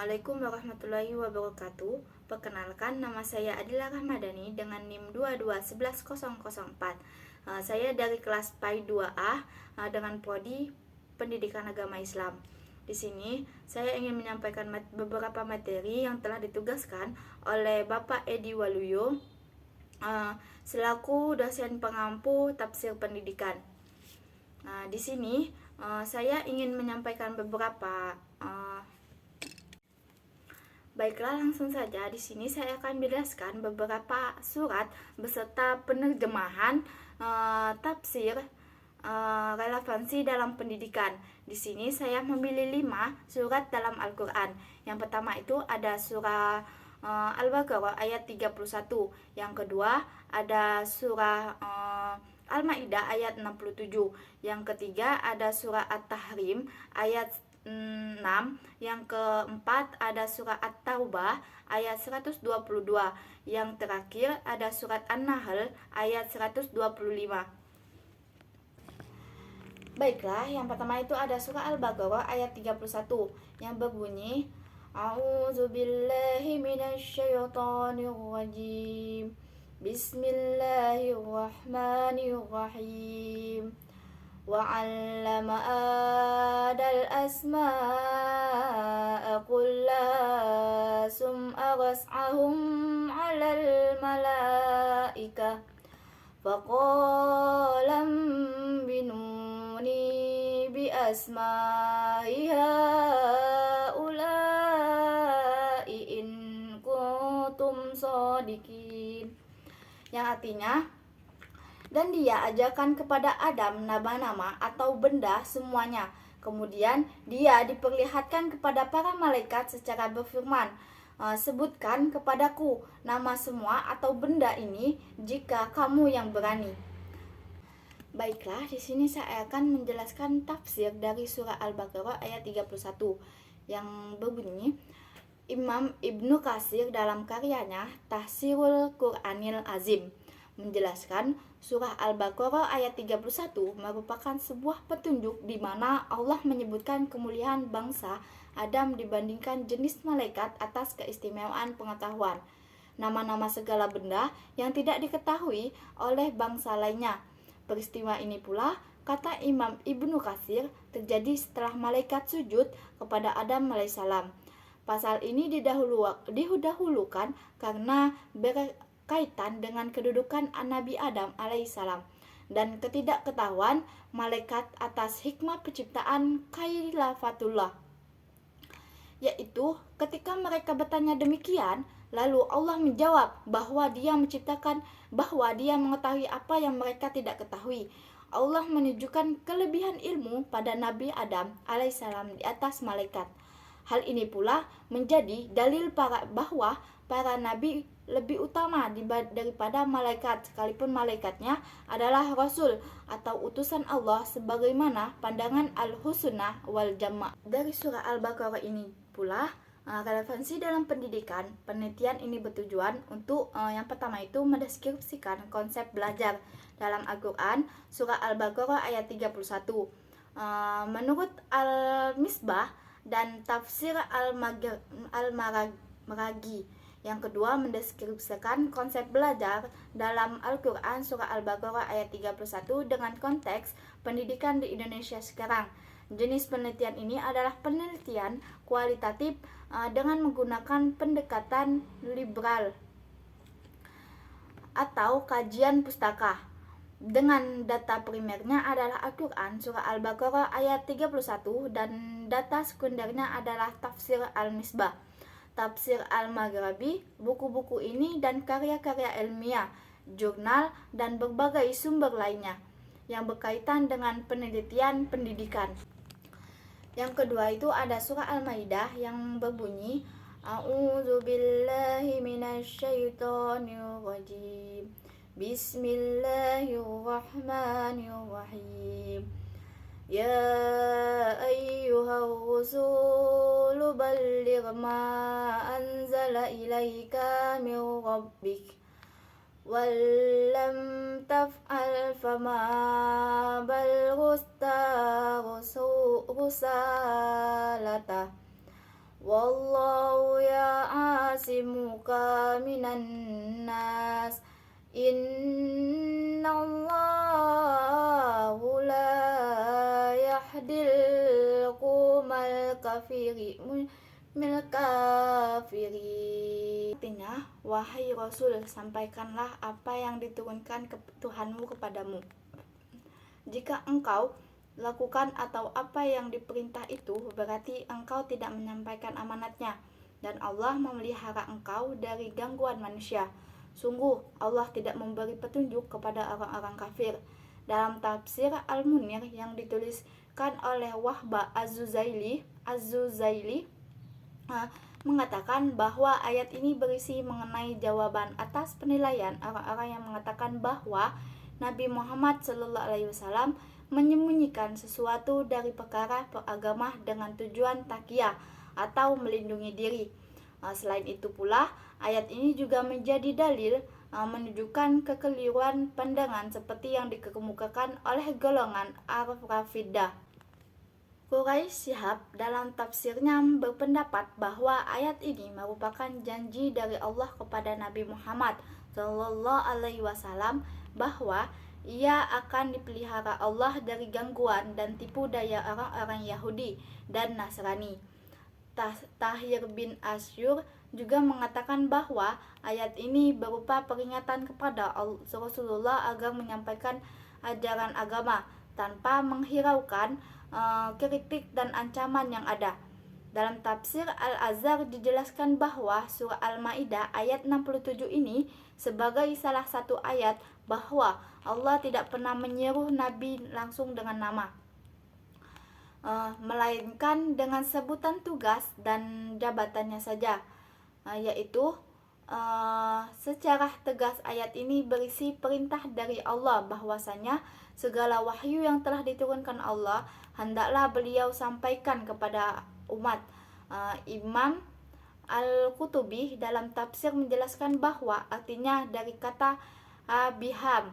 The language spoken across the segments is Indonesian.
Assalamualaikum warahmatullahi wabarakatuh. Perkenalkan, nama saya Adila Rahmadani dengan NIM 2211004. Saya dari kelas PAI 2A dengan prodi Pendidikan Agama Islam. Di sini saya ingin menyampaikan beberapa materi yang telah ditugaskan oleh Bapak Edi Waluyo selaku dosen pengampu tafsir pendidikan. Di sini saya ingin menyampaikan beberapa Baiklah, langsung saja. Di sini saya akan menjelaskan beberapa surat beserta penerjemahan tafsir relevansi dalam pendidikan. Di sini saya memilih 5 surat dalam Al-Quran. Yang pertama itu ada surah Al-Baqarah ayat 31. Yang kedua ada surah Al-Maidah ayat 67. Yang ketiga ada surah At-Tahrim ayat 6. Yang keempat ada surat At-Taubah ayat 122. Yang terakhir ada surat An-Nahl ayat 125. Baiklah, yang pertama itu ada surah Al-Baqarah ayat 31 yang berbunyi A'udzubillahi minasyaitonirrajim. Bismillahirrahmanirrahim. وعلم آدم الأسماء كلها ثم أرسلهم على الملائكة فقال أنبئوني بأسماء هؤلاء إن كنتم صادقين, yang artinya, dan dia ajarkan kepada Adam nama-nama atau benda semuanya. Kemudian dia diperlihatkan kepada para malaikat secara berfirman, sebutkan kepadaku nama semua atau benda ini jika kamu yang berani. Baiklah, di sini saya akan menjelaskan tafsir dari surah Al-Baqarah ayat 31 yang berbunyi, Imam Ibnu Katsir dalam karyanya Tafsirul Quranil Azim menjelaskan surah Al-Baqarah ayat 31 merupakan sebuah petunjuk di mana Allah menyebutkan kemuliaan bangsa Adam dibandingkan jenis malaikat atas keistimewaan pengetahuan, nama-nama segala benda yang tidak diketahui oleh bangsa lainnya. Peristiwa ini pula, kata Imam Ibnu Katsir, terjadi setelah malaikat sujud kepada Adam alaihissalam. Pasal ini didahulukan karena berkaitan dengan kedudukan Nabi Adam alaihissalam dan ketidakketahuan malaikat atas hikmah penciptaan khailafatullah, yaitu ketika mereka bertanya demikian, lalu Allah menjawab bahwa dia mengetahui apa yang mereka tidak ketahui. Allah menunjukkan kelebihan ilmu pada Nabi Adam alaihissalam di atas malaikat. Hal ini pula menjadi dalil bahwa para nabi lebih utama daripada malaikat, sekalipun malaikatnya adalah rasul atau utusan Allah sebagaimana pandangan Al-Husnah wal Jama'. Dari surah Al-Baqarah ini pula relevansi dalam pendidikan. Penelitian ini bertujuan untuk yang pertama itu mendeskripsikan konsep belajar dalam Al-Quran surah Al-Baqarah ayat 31. Menurut Al-Misbah dan Tafsir Al-Maragi. Yang kedua, mendeskripsikan konsep belajar dalam Al-Quran surah Al-Baqarah ayat 31 dengan konteks pendidikan di Indonesia sekarang. Jenis penelitian ini adalah penelitian kualitatif dengan menggunakan pendekatan liberal atau kajian pustaka. Dengan data primernya adalah Al-Quran surah Al-Baqarah ayat 31 dan data sekundernya adalah Tafsir Al-Misbah, Tafsir Al-Maghribi. Buku-buku ini dan karya-karya ilmiah, jurnal, dan berbagai sumber lainnya yang berkaitan dengan penelitian pendidikan. Yang kedua itu ada surah Al-Maidah yang berbunyi A'udzubillahi minasyaitonirrajim. Bismillahirrahmanirrahim. Ya ayyuhar rusulu balligh ma anzala ilaika min rabbik walam taf'al fama balghta rusalata wallahu ya'asimuka minan nas, innallahu la yahdil qaumal kafirin. Artinya, wahai Rasul, sampaikanlah apa yang diturunkan ke Tuhanmu kepadamu. Jika engkau lakukan atau apa yang diperintah itu, berarti engkau tidak menyampaikan amanatnya, dan Allah memelihara engkau dari gangguan manusia. Sungguh, Allah tidak memberi petunjuk kepada orang-orang kafir. Dalam tafsir Al-Munir yang dituliskan oleh Wahba Az-Zuzaili mengatakan bahwa ayat ini berisi mengenai jawaban atas penilaian orang-orang yang mengatakan bahwa Nabi Muhammad SAW menyembunyikan sesuatu dari perkara agama dengan tujuan takiyah atau melindungi diri. Selain itu pula, ayat ini juga menjadi dalil menunjukkan kekeliruan pandangan seperti yang dikemukakan oleh golongan Ar-Rafidah. Quraisy Shihab dalam tafsirnya berpendapat bahwa ayat ini merupakan janji dari Allah kepada Nabi Muhammad SAW bahwa ia akan dipelihara Allah dari gangguan dan tipu daya orang-orang Yahudi dan Nasrani. Tahir bin Asyur juga mengatakan bahwa ayat ini berupa peringatan kepada Rasulullah agar menyampaikan ajaran agama tanpa menghiraukan kritik dan ancaman yang ada. Dalam tafsir Al-Azhar dijelaskan bahwa surah Al-Maidah ayat 67 ini sebagai salah satu ayat bahwa Allah tidak pernah menyeru Nabi langsung dengan nama, melainkan dengan sebutan tugas dan jabatannya saja, yaitu secara tegas ayat ini berisi perintah dari Allah bahwasanya segala wahyu yang telah diturunkan Allah hendaklah beliau sampaikan kepada umat. Imam Al-Qutubi dalam tafsir menjelaskan bahwa artinya dari kata bihar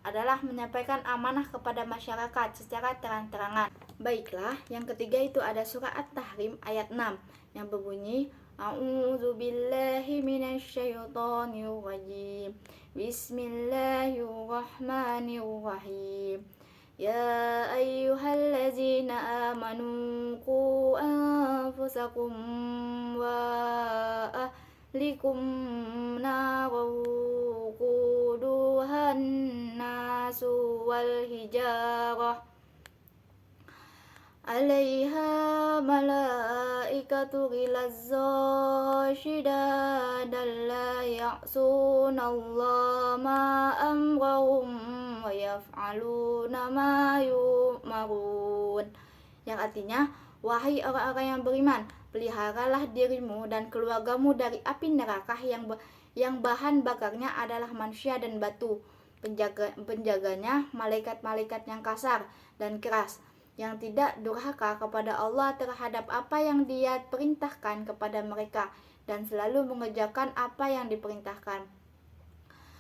adalah menyampaikan amanah kepada masyarakat secara terang-terangan. Baiklah, yang ketiga itu ada surah At-Tahrim ayat 6 yang berbunyi A'udzu billahi minasyaitonir rajim. Bismillahirrahmanirrahim. Ya ayyuhallazina amanu qu anfusakum wa ahlikum naran quduhan nasu wal hijarah 'alaiha malaikatu ghilazza shidadan la ya'sunallaha ma amrahum wa yaf'aluna ma yu'marun. Yang artinya, wahai orang-orang yang beriman, peliharalah dirimu dan keluargamu dari api neraka yang bahan bakarnya adalah manusia dan batu. Penjaganya malaikat-malaikat yang kasar dan keras, yang tidak durhaka kepada Allah terhadap apa yang Dia perintahkan kepada mereka dan selalu mengerjakan apa yang diperintahkan.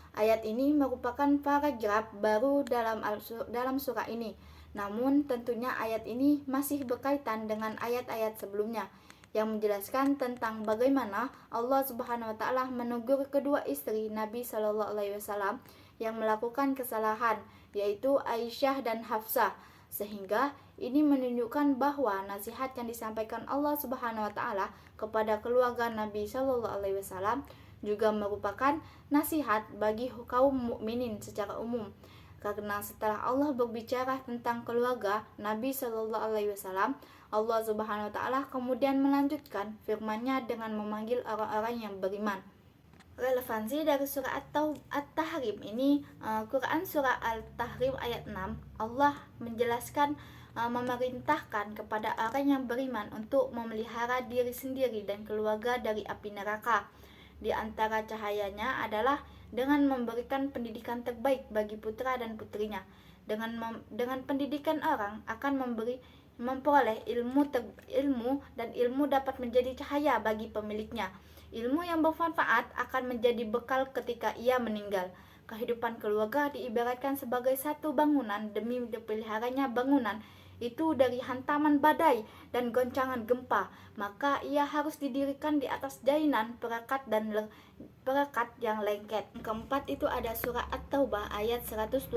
Ayat ini merupakan paragraf baru dalam surah ini. Namun tentunya ayat ini masih berkaitan dengan ayat-ayat sebelumnya yang menjelaskan tentang bagaimana Allah Subhanahu wa taala menegur kedua istri Nabi Shallallahu alaihi wasallam yang melakukan kesalahan, yaitu Aisyah dan Hafsah, sehingga ini menunjukkan bahwa nasihat yang disampaikan Allah Subhanahu wa taala kepada keluarga Nabi Shallallahu alaihi wasallam juga merupakan nasihat bagi kaum mukminin secara umum. Karena setelah Allah berbicara tentang keluarga Nabi Shallallahu alaihi wasallam, Allah Subhanahu wa taala kemudian melanjutkan firman-Nya dengan memanggil orang-orang yang beriman. Relevansi dari surah At-Tahrim ini, Quran surah Al-Tahrim ayat 6, Allah menjelaskan memerintahkan kepada orang yang beriman untuk memelihara diri sendiri dan keluarga dari api neraka. Di antara cahayanya adalah dengan memberikan pendidikan terbaik bagi putra dan putrinya. Dengan pendidikan orang akan memperoleh ilmu dan ilmu dapat menjadi cahaya bagi pemiliknya. Ilmu yang bermanfaat akan menjadi bekal ketika ia meninggal. Kehidupan keluarga diibaratkan sebagai satu bangunan demi dipeliharanya bangunan itu dari hantaman badai dan goncangan gempa, maka ia harus didirikan di atas jalinan perekat yang lengket. Yang keempat itu ada surah At-Taubah ayat 122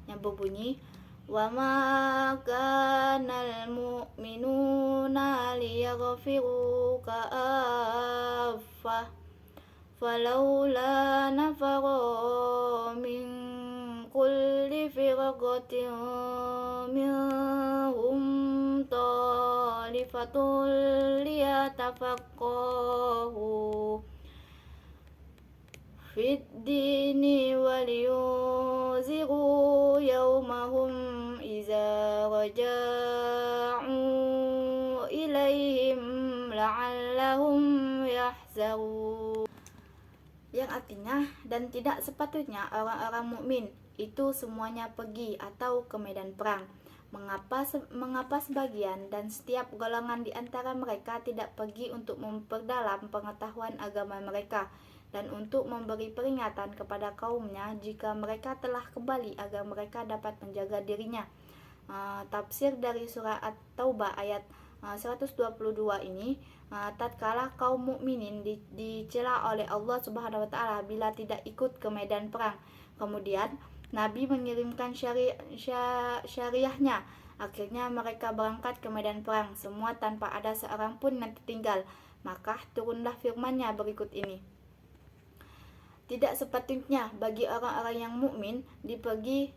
yang berbunyi, wa ma kanal mu'minuna liyaghfiru ka'affah falaula nafara min kulli firqatin minhum talifatul liyatafaqahu fid dini waliyunziru yawmahum iza raja'u ilaihim la'allahum yahzarun. Yang artinya, dan tidak sepatutnya orang-orang mukmin itu semuanya pergi atau ke medan perang. Mengapa sebagian dan setiap golongan di antara mereka tidak pergi untuk memperdalam pengetahuan agama mereka dan untuk memberi peringatan kepada kaumnya jika mereka telah kembali agar mereka dapat menjaga dirinya. Tafsir dari surah At-Taubah ayat 122 ini, tatkala kaum mukminin dicela oleh Allah Subhanahu wa taala bila tidak ikut ke medan perang. Kemudian Nabi mengirimkan syariahnya. Akhirnya mereka berangkat ke medan perang semua tanpa ada seorang pun yang tertinggal. Maka turunlah firman-Nya berikut ini. Tidak sepatutnya bagi orang-orang yang mukmin dipergi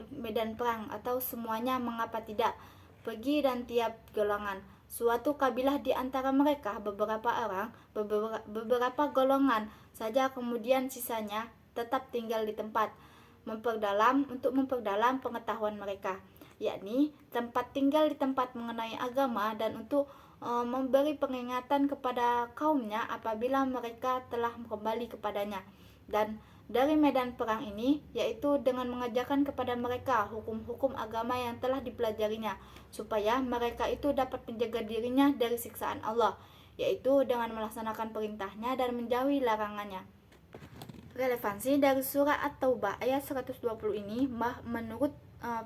medan perang atau semuanya, mengapa tidak pergi dan tiap golongan suatu kabilah di antara mereka beberapa golongan saja, kemudian sisanya tetap tinggal di tempat untuk memperdalam pengetahuan mereka, yakni tempat tinggal di tempat mengenai agama dan untuk memberi peringatan kepada kaumnya apabila mereka telah kembali kepadanya. Dan dari medan perang ini, yaitu dengan mengajarkan kepada mereka hukum-hukum agama yang telah dipelajarinya, supaya mereka itu dapat menjaga dirinya dari siksaan Allah, yaitu dengan melaksanakan perintahnya dan menjauhi larangannya. Relevansi dari surah At-Taubah ayat 120 ini, menurut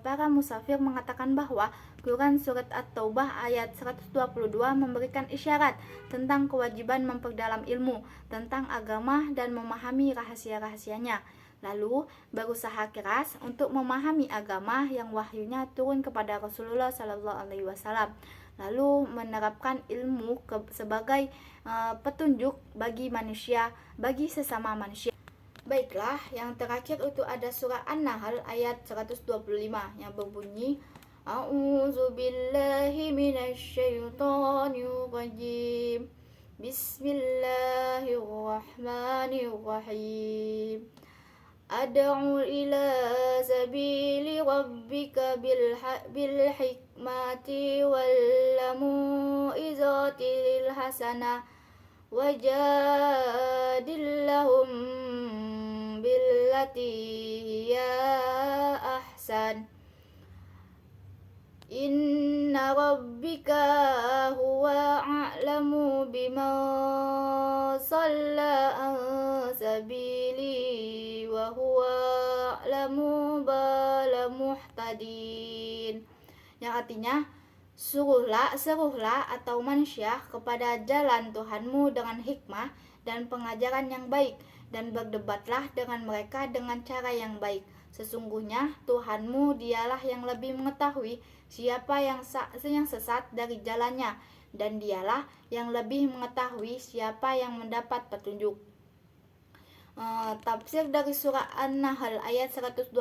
para musafir mengatakan bahwa Quran surat At-Taubah ayat 122 memberikan isyarat tentang kewajiban memperdalam ilmu tentang agama dan memahami rahasia-rahasianya, lalu berusaha keras untuk memahami agama yang wahyunya turun kepada Rasulullah SAW, lalu menerapkan ilmu sebagai petunjuk bagi sesama manusia. Baiklah, yang terakhir itu ada surah An-Nahl ayat 125 yang berbunyi, A'udzu billahi minasyaitonir rajim. Bismillahirrahmanirrahim. Ad'u ila sabili rabbika bil hikmati wal mau'izatil hasanah wajadillahum billati hiya ahsan. Inna rabbika huwa a'lamu biman shalla an sabili wa huwa a'lamu bil muhtadin. Yang artinya, seruhlah atau manusia kepada jalan Tuhanmu dengan hikmah dan pengajaran yang baik, dan berdebatlah dengan mereka dengan cara yang baik. Sesungguhnya Tuhanmu dialah yang lebih mengetahui siapa yang sesat dari jalannya, dan dialah yang lebih mengetahui siapa yang mendapat petunjuk. Tafsir dari surah An-Nahl ayat 122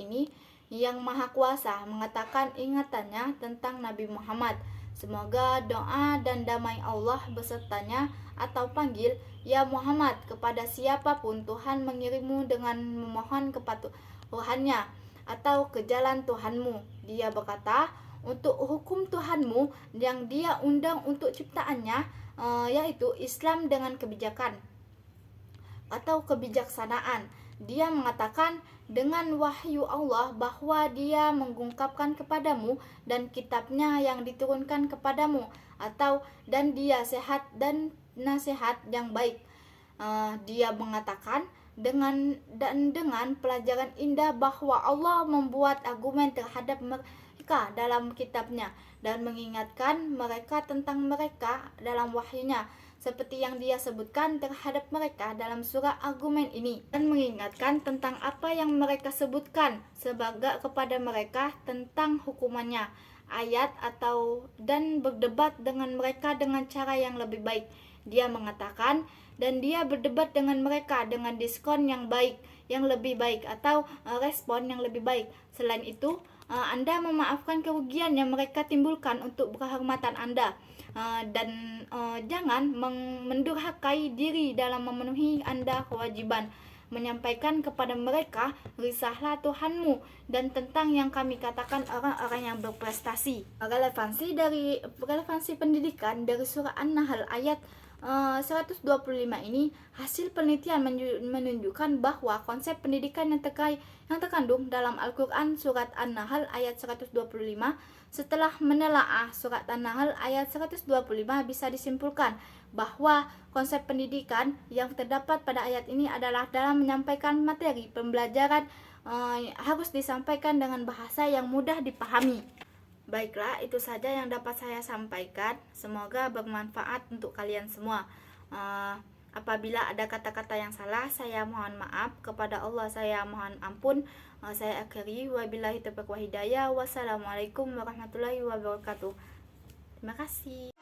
ini, Yang Maha Kuasa mengatakan ingatannya tentang Nabi Muhammad. Semoga doa dan damai Allah besertanya, atau panggil, ya Muhammad, kepada siapapun Tuhan mengirimmu dengan memohon kepatuhannya atau ke jalan Tuhanmu. Dia berkata, untuk hukum Tuhanmu yang dia undang untuk ciptaannya, yaitu Islam dengan kebijakan atau kebijaksanaan. Dia mengatakan dengan wahyu Allah bahwa dia mengungkapkan kepadamu dan kitabnya yang diturunkan kepadamu, dan dia sehat dan nasihat yang baik. Dia mengatakan dengan pelajaran indah bahwa Allah membuat argumen terhadap mereka dalam kitabnya dan mengingatkan mereka tentang mereka dalam wahyunya, seperti yang dia sebutkan terhadap mereka dalam surah argumen ini, dan mengingatkan tentang apa yang mereka sebutkan sebagai kepada mereka tentang hukumannya ayat dan berdebat dengan mereka dengan cara yang lebih baik. Dia mengatakan, dan dia berdebat dengan mereka dengan diskon yang baik, yang lebih baik, atau respon yang lebih baik. Selain itu, Anda memaafkan kerugian yang mereka timbulkan untuk kehormatan Anda, dan jangan mendurhakai diri dalam memenuhi Anda kewajiban menyampaikan kepada mereka risahlah Tuhanmu dan tentang yang kami katakan orang-orang yang berprestasi. Relevansi pendidikan dari surah An-Nahl ayat 125 ini, hasil penelitian menunjukkan bahwa konsep pendidikan yang terkandung dalam Al-Quran surat An-Nahl ayat 125 setelah menelaah surat An-Nahl ayat 125 bisa disimpulkan bahwa konsep pendidikan yang terdapat pada ayat ini adalah dalam menyampaikan materi pembelajaran harus disampaikan dengan bahasa yang mudah dipahami. Baiklah, itu saja yang dapat saya sampaikan. Semoga bermanfaat untuk kalian semua. Apabila ada kata-kata yang salah, saya mohon maaf. Kepada Allah saya mohon ampun. Saya akhiri. Wabillahi taufiq wal hidayah. Wassalamualaikum warahmatullahi wabarakatuh. Terima kasih.